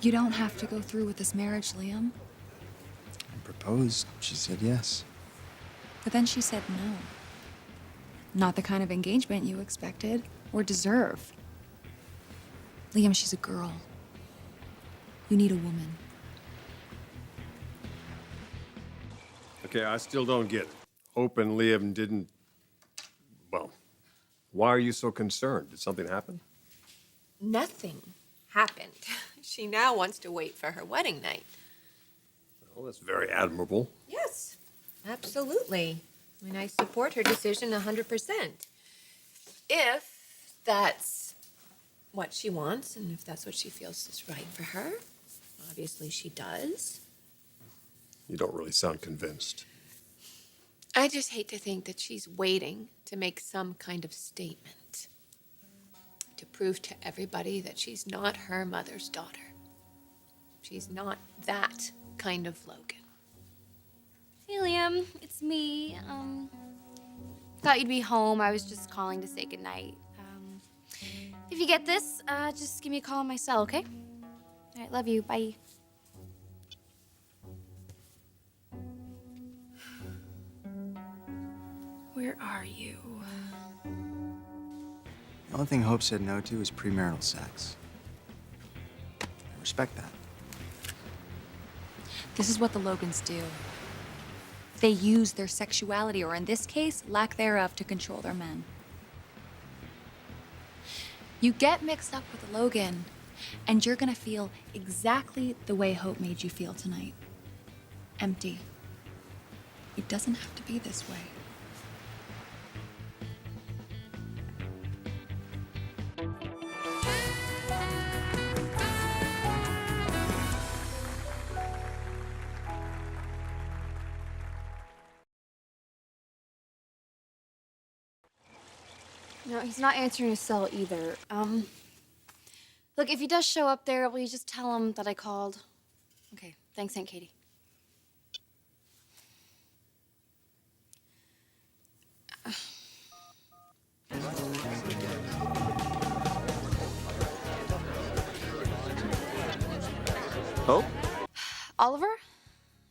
You don't have to go through with this marriage, Liam. I proposed. She said yes. But then she said no. Not the kind of engagement you expected or deserve. Liam, she's a girl. You need a woman. Okay, I still don't get it. Hope and Liam didn't... Well, why are you so concerned? Did something happen? Nothing happened. She now wants to wait for her wedding night. Well, that's very admirable. Yes, absolutely. I mean, I support her decision 100%. If that's what she wants and if that's what she feels is right for her, obviously she does. You don't really sound convinced. I just hate to think that she's waiting to make some kind of statement. To prove to everybody that she's not her mother's daughter. She's not that kind of Logan. Hey, Liam, it's me. Thought you'd be home. I was just calling to say goodnight. If you get this, just give me a call on my cell, okay? All right, love you. Bye. Where are you? The only thing Hope said no to is premarital sex. I respect that. This is what the Logans do. They use their sexuality, or in this case, lack thereof, to control their men. You get mixed up with a Logan, and you're gonna feel exactly the way Hope made you feel tonight. Empty. It doesn't have to be this way. No, he's not answering his cell either. Look, if he does show up there, will you just tell him that I called? Okay, thanks, Aunt Katie. Oh? Oliver?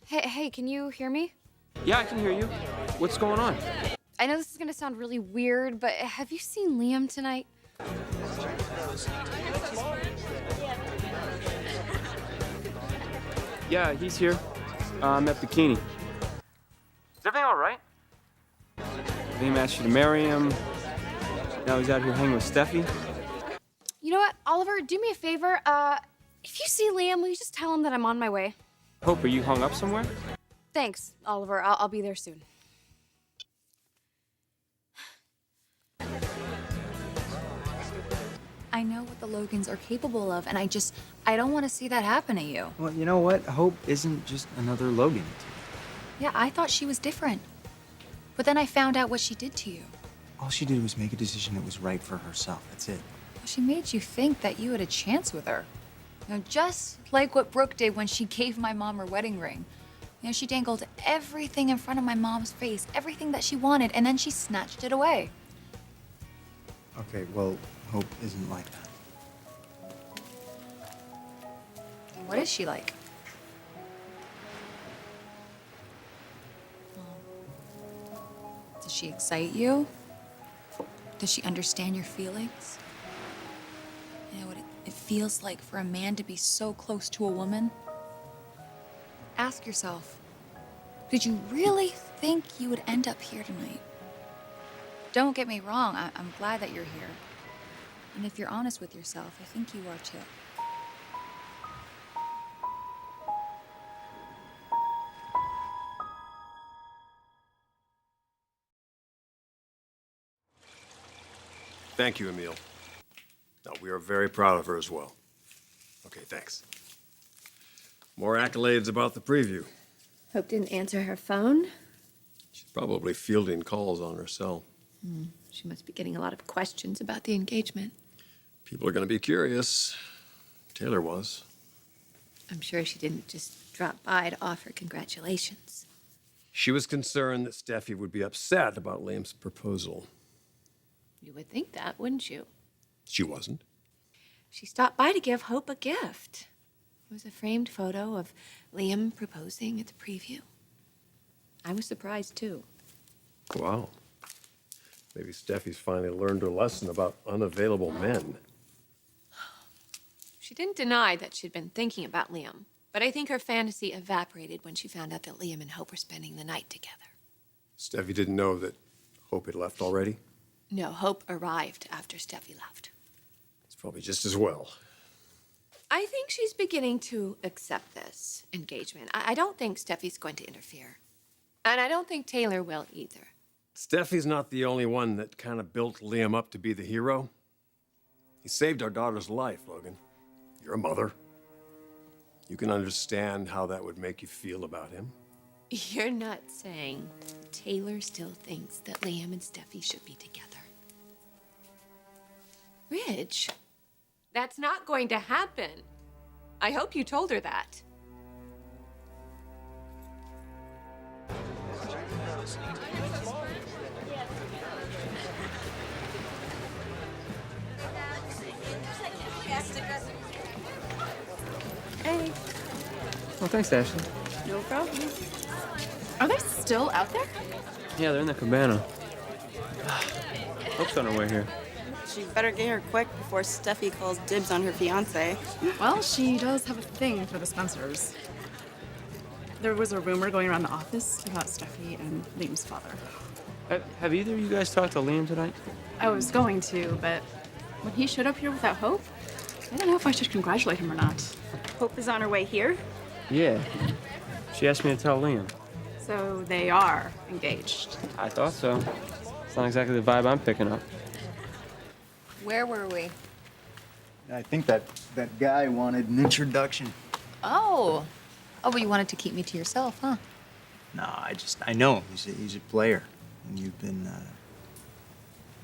Hey, can you hear me? Yeah, I can hear you. What's going on? I know this is gonna sound really weird, but have you seen Liam tonight? Yeah, he's here. I'm at Bikini. Is everything all right? Liam asked you to marry him. Now he's out here hanging with Steffy. You know what, Oliver, do me a favor. If you see Liam, will you just tell him that I'm on my way? Hope, are you hung up somewhere? Thanks, Oliver. I'll be there soon. I know what the Logans are capable of, and I don't want to see that happen to you. Well, you know what? Hope isn't just another Logan. Yeah, I thought she was different. But then I found out what she did to you. All she did was make a decision that was right for herself. That's it. She made you think that you had a chance with her. You know, just like what Brooke did when she gave my mom her wedding ring. You know, she dangled everything in front of my mom's face, everything that she wanted, and then she snatched it away. Okay, well, Hope isn't like that. What is she like? Does she excite you? Does she understand your feelings? You know what it feels like for a man to be so close to a woman? Ask yourself, did you really think you would end up here tonight? Don't get me wrong, I'm glad that you're here. And if you're honest with yourself, I think you are too. Thank you, Emil. No, we are very proud of her as well. Okay, thanks. More accolades about the preview. Hope didn't answer her phone. She's probably fielding calls on her cell. She must be getting a lot of questions about the engagement. People are going to be curious. Taylor was. I'm sure she didn't just drop by to offer congratulations. She was concerned that Steffi would be upset about Liam's proposal. You would think that, wouldn't you? She wasn't. She stopped by to give Hope a gift. was a framed photo of Liam proposing at the preview. I was surprised, too. Wow. Maybe Steffi's finally learned her lesson about unavailable men. She didn't deny that she'd been thinking about Liam, but I think her fantasy evaporated when she found out that Liam and Hope were spending the night together. Steffi didn't know that Hope had left already? No, Hope arrived after Steffi left. It's probably just as well. I think she's beginning to accept this engagement. I don't think Steffi's going to interfere. And I don't think Taylor will either. Steffi's not the only one that kind of built Liam up to be the hero. He saved our daughter's life, Logan. You're a mother. You can understand how that would make you feel about him. You're not saying Taylor still thinks that Liam and Steffi should be together. Ridge, that's not going to happen. I hope you told her that. Hey, Well, thanks, Ashley. no problem. Are they still out there? Yeah, they're in the cabana. Hope's on her way here. She better get here quick before Steffi calls dibs on her fiancé. Well, she does have a thing for the Spencers. There was a rumor going around the office about Steffi and Liam's father. Have either of you guys talked to Liam tonight? I was going to, but when he showed up here without Hope, I don't know if I should congratulate him or not. Hope is on her way here, Yeah. She asked me to tell Liam. so they are engaged. I thought so. It's not exactly the vibe I'm picking up. Where were we? I think that guy wanted an introduction. Oh. Oh, but you wanted to keep me to yourself, huh? No, I know him. He's a player. And you've been,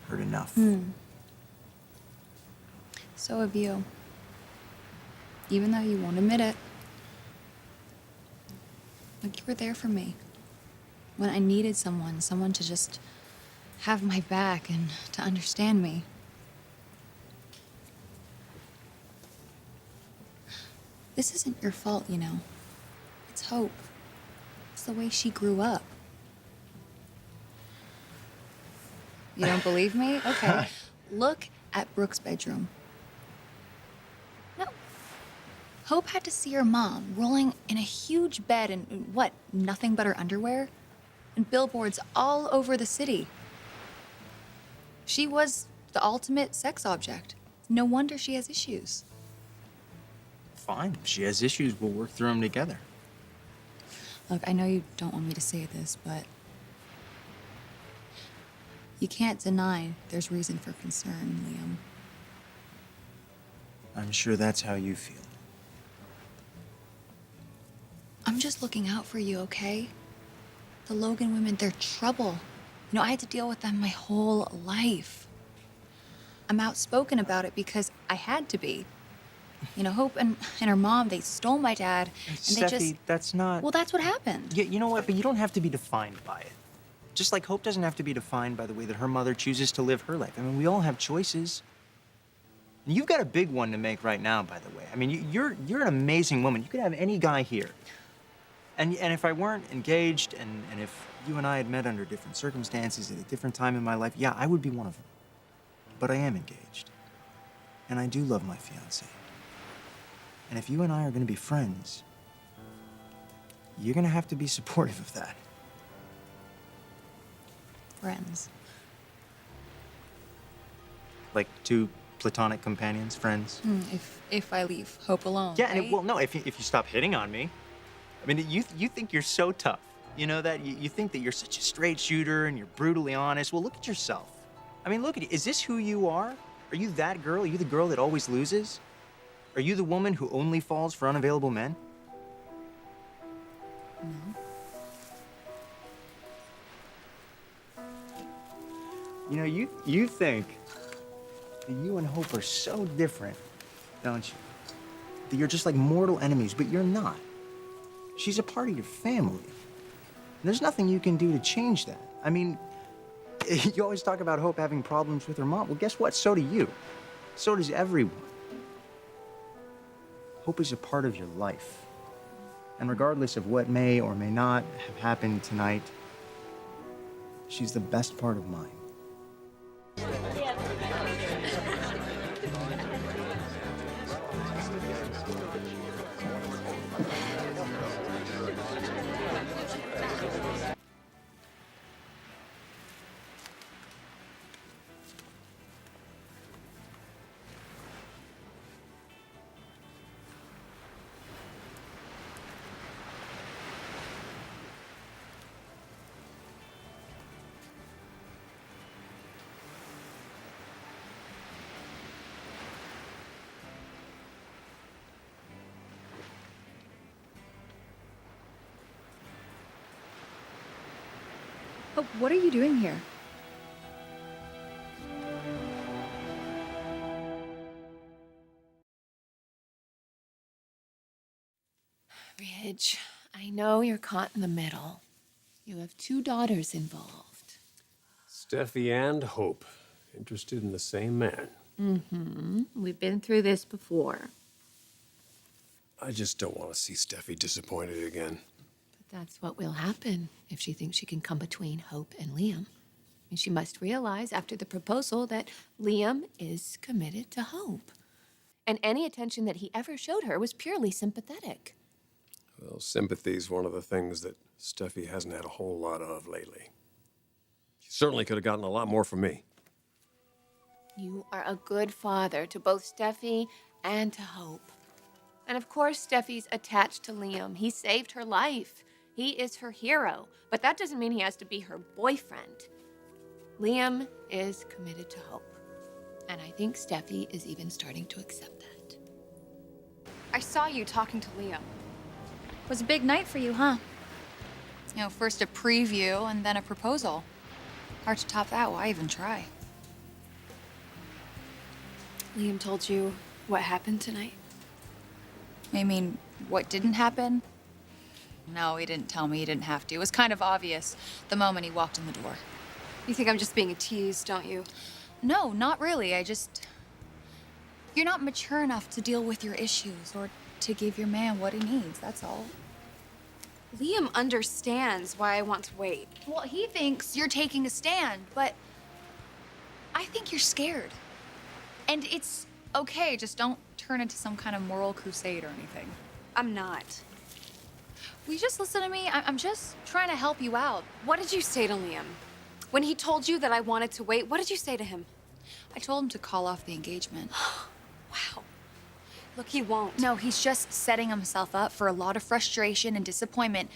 hurt enough. So have you. Even though you won't admit it. Like, you were there for me. When I needed someone to just have my back and to understand me. This isn't your fault, you know. It's Hope. It's the way she grew up. You don't believe me? Okay. Look at Brooke's bedroom. No. Hope had to see her mom rolling in a huge bed in what, nothing but her underwear? And billboards all over the city. She was the ultimate sex object. No wonder she has issues. Fine. If she has issues, we'll work through them together. Look, I know you don't want me to say this, but you can't deny there's reason for concern, Liam. I'm sure that's how you feel. I'm just looking out for you, okay? The Logan women, they're trouble. You know, I had to deal with them my whole life. I'm outspoken about it because I had to be. You know, Hope and her mom, they stole my dad, and they Steffi, just... that's not... Well, that's what happened. You know what? But you don't have to be defined by it. Just like Hope doesn't have to be defined by the way that her mother chooses to live her life. I mean, we all have choices. And you've got a big one to make right now, by the way. I mean, you're an amazing woman. You could have any guy here. And if I weren't engaged, and if you and I had met under different circumstances at a different time in my life, yeah, I would be one of them. But I am engaged. And I do love my fiancé. And if you and I are going to be friends, you're going to have to be supportive of that. Friends. Like two platonic companions, friends. If I leave Hope alone, Yeah, right? and well, no, if you stop hitting on me. I mean, you think you're so tough. You know that? You think that you're such a straight shooter and you're brutally honest. Well, look at yourself. I mean, look at you. Is this who you are? Are you that girl? Are you the girl that always loses? Are you the woman who only falls for unavailable men? No. You know, you think that you and Hope are so different, don't you? That you're just like mortal enemies, but you're not. She's a part of your family. And there's nothing you can do to change that. I mean, you always talk about Hope having problems with her mom. Well, guess what? So do you. So does everyone. Hope is a part of your life. And regardless of what may or may not have happened tonight, she's the best part of mine. Oh, what are you doing here? Ridge, I know you're caught in the middle. You have two daughters involved. Steffi and Hope, interested in the same man. Mm-hmm. We've been through this before. I just don't want to see Steffi disappointed again. But that's what will happen if she thinks she can come between Hope and Liam. And she must realize after the proposal that Liam is committed to Hope. And any attention that he ever showed her was purely sympathetic. Well, sympathy's one of the things that Steffi hasn't had a whole lot of lately. She certainly could have gotten a lot more from me. You are a good father to both Steffi and to Hope. And of course, Steffi's attached to Liam. He saved her life. He is her hero. But that doesn't mean he has to be her boyfriend. Liam is committed to Hope. And I think Steffi is even starting to accept that. I saw you talking to Liam. It was a big night for you, huh? You know, first a preview and then a proposal. Hard to top that. Why even try? Liam told you what happened tonight? I mean, what didn't happen? No, he didn't tell me. He didn't have to. It was kind of obvious the moment he walked in the door. You think I'm just being a tease, don't you? No, not really. You're not mature enough to deal with your issues or to give your man what he needs, that's all. Liam understands why I want to wait. Well, he thinks you're taking a stand, but I think you're scared. And it's okay, just don't turn into some kind of moral crusade or anything. I'm not. Will you just listen to me? I'm just trying to help you out. What did you say to Liam? When he told you that I wanted to wait, what did you say to him? I told him to call off the engagement. Wow. Look, he won't. No, he's just setting himself up for a lot of frustration and disappointment.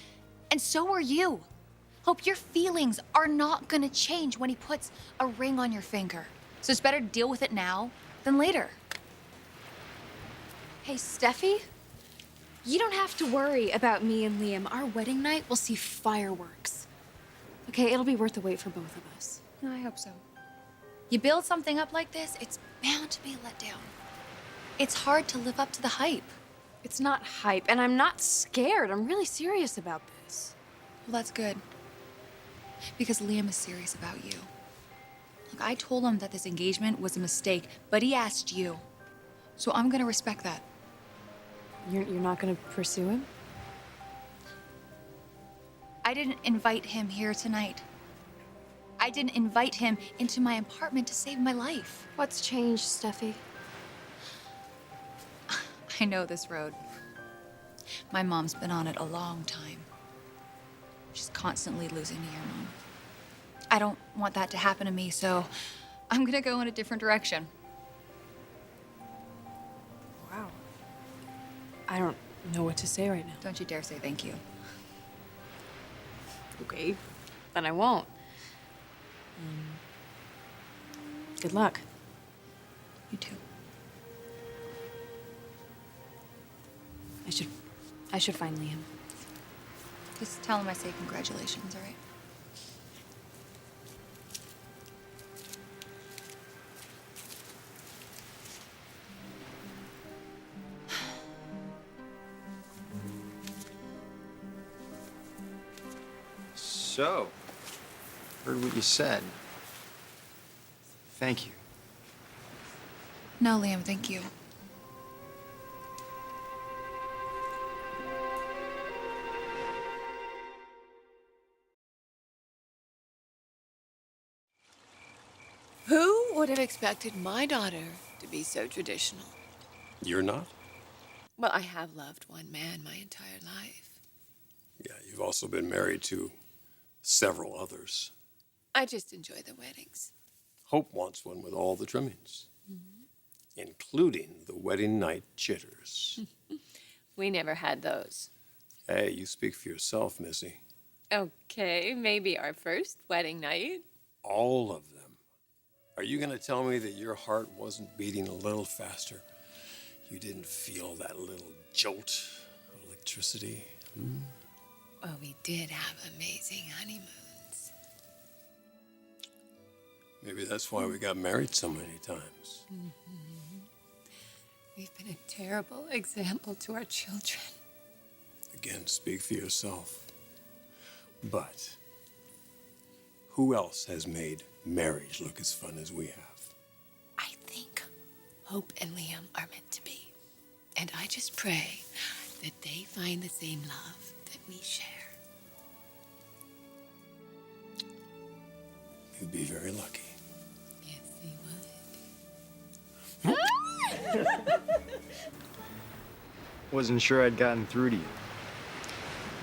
And so are you. Hope your feelings are not gonna change when he puts a ring on your finger. So it's better to deal with it now than later. Hey, Steffi, you don't have to worry about me and Liam. Our wedding night will see fireworks. Okay, it'll be worth the wait for both of us. I hope so. You build something up like this, it's bound to be a letdown. It's hard to live up to the hype. It's not hype, and I'm not scared. I'm really serious about this. Well, that's good. Because Liam is serious about you. Look, I told him that this engagement was a mistake, but he asked you. So I'm gonna respect that. You're not gonna pursue him? I didn't invite him here tonight. I didn't invite him into my apartment to save my life. What's changed, Steffi? I know this road. My mom's been on it a long time. She's constantly losing to your mom. I don't want that to happen to me, so I'm gonna go in a different direction. Wow. I don't know what to say right now. Don't you dare say thank you. Okay, then I won't. Good luck. You too. I should find Liam. Just tell him I say congratulations, all right? So, heard what you said. Thank you. No, Liam, thank you. Who would have expected my daughter to be so traditional? You're not? Well, I have loved one man my entire life. Yeah, you've also been married to several others. I just enjoy the weddings. Hope wants one with all the trimmings, including the wedding night jitters. We never had those. Hey, you speak for yourself, Missy. Okay, maybe our first wedding night. All of them. Are you going to tell me that your heart wasn't beating a little faster? You didn't feel that little jolt of electricity? Well, we did have amazing honeymoons. Maybe that's why we got married so many times. We've been a terrible example to our children. Again, speak for yourself. But who else has made marriage look as fun as we have? I think Hope and Liam are meant to be. And I just pray that they find the same love that we share. You'd be very lucky. Yes, they would. Wasn't sure I'd gotten through to you.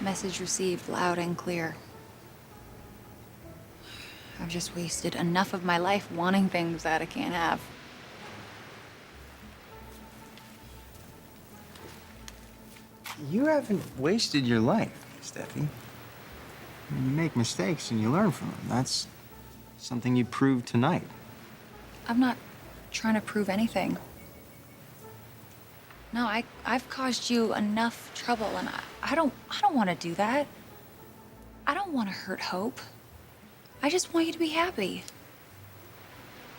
Message received loud and clear. I've just wasted enough of my life wanting things that I can't have. You haven't wasted your life, Steffi. You make mistakes and you learn from them. That's something you proved tonight. I'm not trying to prove anything. No, I've caused you enough trouble, and I don't want to do that. I don't want to hurt Hope. I just want you to be happy.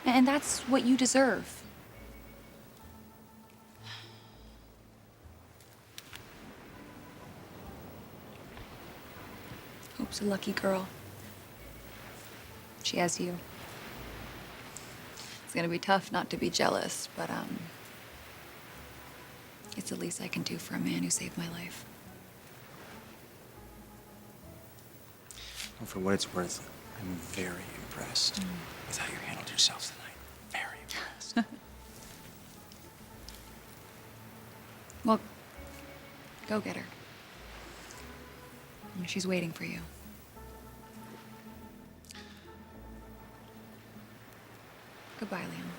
And that's what you deserve. Hope's a lucky girl. She has you. It's gonna be tough not to be jealous, but it's the least I can do for a man who saved my life. Well, for what it's worth, I'm very impressed with how you handled yourself tonight. Very impressed. Well, go get her. She's waiting for you. Goodbye, Liam.